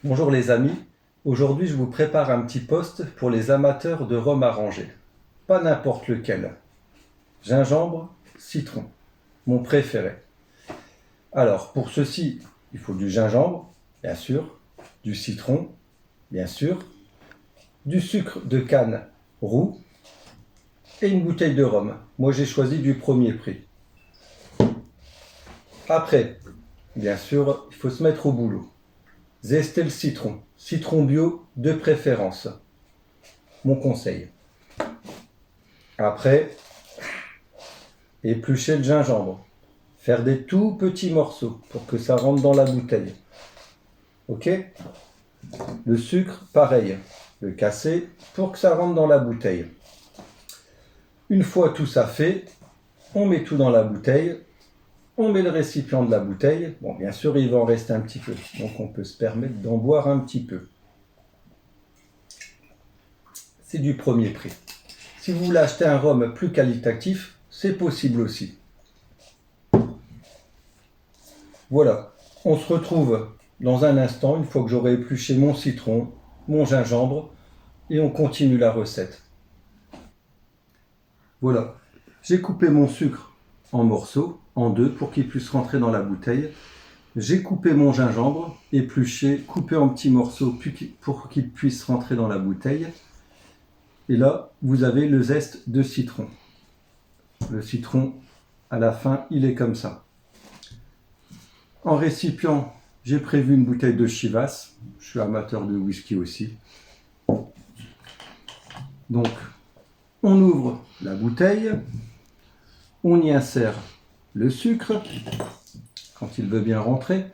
Bonjour les amis, aujourd'hui je vous prépare un petit post pour les amateurs de rhum arrangé. Pas n'importe lequel. Gingembre, citron, mon préféré. Alors pour ceci, il faut du gingembre, bien sûr, du citron, bien sûr, du sucre de canne roux et une bouteille de rhum. Moi j'ai choisi du premier prix. Après, bien sûr, il faut se mettre au boulot. Zester le citron, citron bio de préférence. Mon conseil. Après, éplucher le gingembre. Faire des tout petits morceaux pour que ça rentre dans la bouteille. Ok? Le sucre, pareil. Le casser pour que ça rentre dans la bouteille. Une fois tout ça fait, on met tout dans la bouteille. On met le récipient de la bouteille. Bon, bien sûr, il va en rester un petit peu. Donc, on peut se permettre d'en boire un petit peu. C'est du premier prix. Si vous voulez acheter un rhum plus qualitatif, c'est possible aussi. Voilà, on se retrouve dans un instant, une fois que j'aurai épluché mon citron, mon gingembre, et on continue la recette. Voilà, j'ai coupé mon sucre en morceaux, en deux, pour qu'il puisse rentrer dans la bouteille. J'ai coupé mon gingembre, épluché, coupé en petits morceaux pour qu'il puisse rentrer dans la bouteille. Et là, vous avez le zeste de citron. Le citron, à la fin, il est comme ça. En récipient, j'ai prévu une bouteille de Chivas. Je suis amateur de whisky aussi. Donc, on ouvre la bouteille. On y insère le sucre, quand il veut bien rentrer.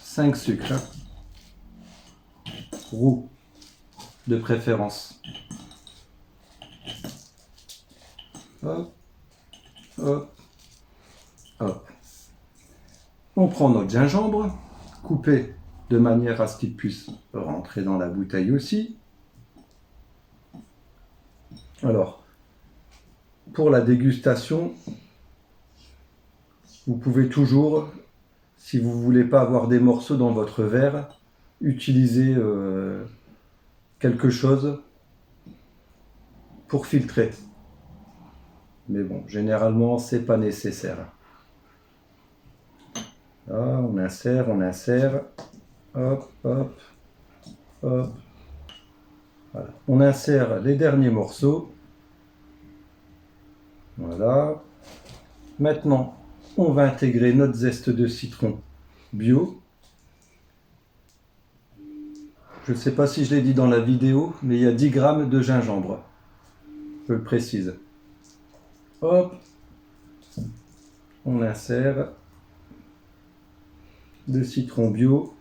Cinq sucres. Roux, de préférence. Hop, hop, hop. On prend notre gingembre, coupé de manière à ce qu'il puisse rentrer dans la bouteille aussi. Alors, pour la dégustation, vous pouvez toujours, si vous ne voulez pas avoir des morceaux dans votre verre, utiliser quelque chose pour filtrer. Mais bon, généralement, c'est pas nécessaire. Là, on insère, hop, hop, hop. Voilà. On insère les derniers morceaux. Voilà. Maintenant, on va intégrer notre zeste de citron bio. Je ne sais pas si je l'ai dit dans la vidéo, mais il y a 10 grammes de gingembre. Je le précise. Hop, on insère de citron bio.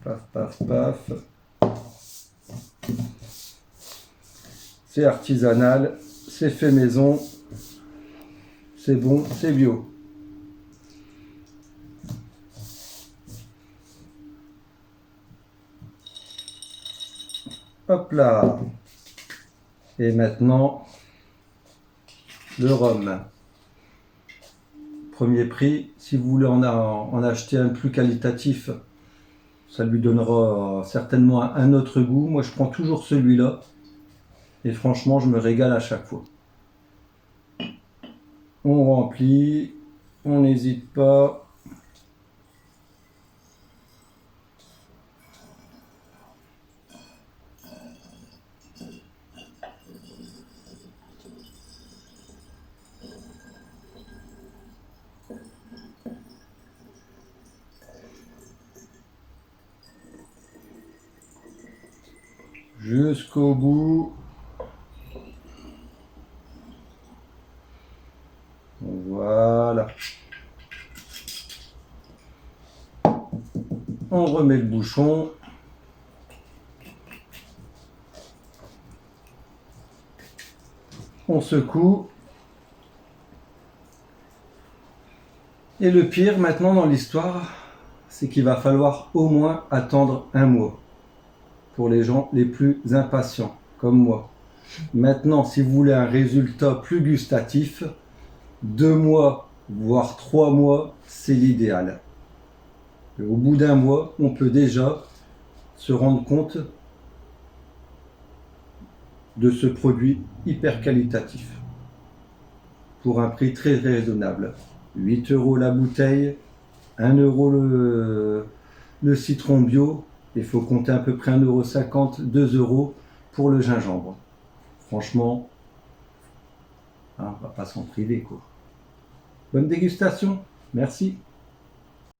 Paf, paf, paf. C'est artisanal, c'est fait maison, c'est bon, c'est bio. Hop là. Et maintenant, le rhum. Premier prix, si vous voulez en acheter un plus qualitatif, ça lui donnera certainement un autre goût. Moi, je prends toujours celui-là. Et franchement, je me régale à chaque fois. On remplit, on n'hésite pas. Jusqu'au bout. Voilà. On remet le bouchon. On secoue. Et le pire maintenant dans l'histoire, c'est qu'il va falloir au moins attendre un mois. pour les gens les plus impatients, comme moi. Maintenant, si vous voulez un résultat plus gustatif, 2 mois, voire 3 mois, c'est l'idéal. Au bout d'un mois, on peut déjà se rendre compte de ce produit hyper qualitatif pour un prix très raisonnable. 8 € la bouteille, 1 € le citron bio, il faut compter à peu près 1,50 €, 2 € pour le gingembre. Franchement, hein, on va pas s'en priver, quoi. Bonne dégustation, merci.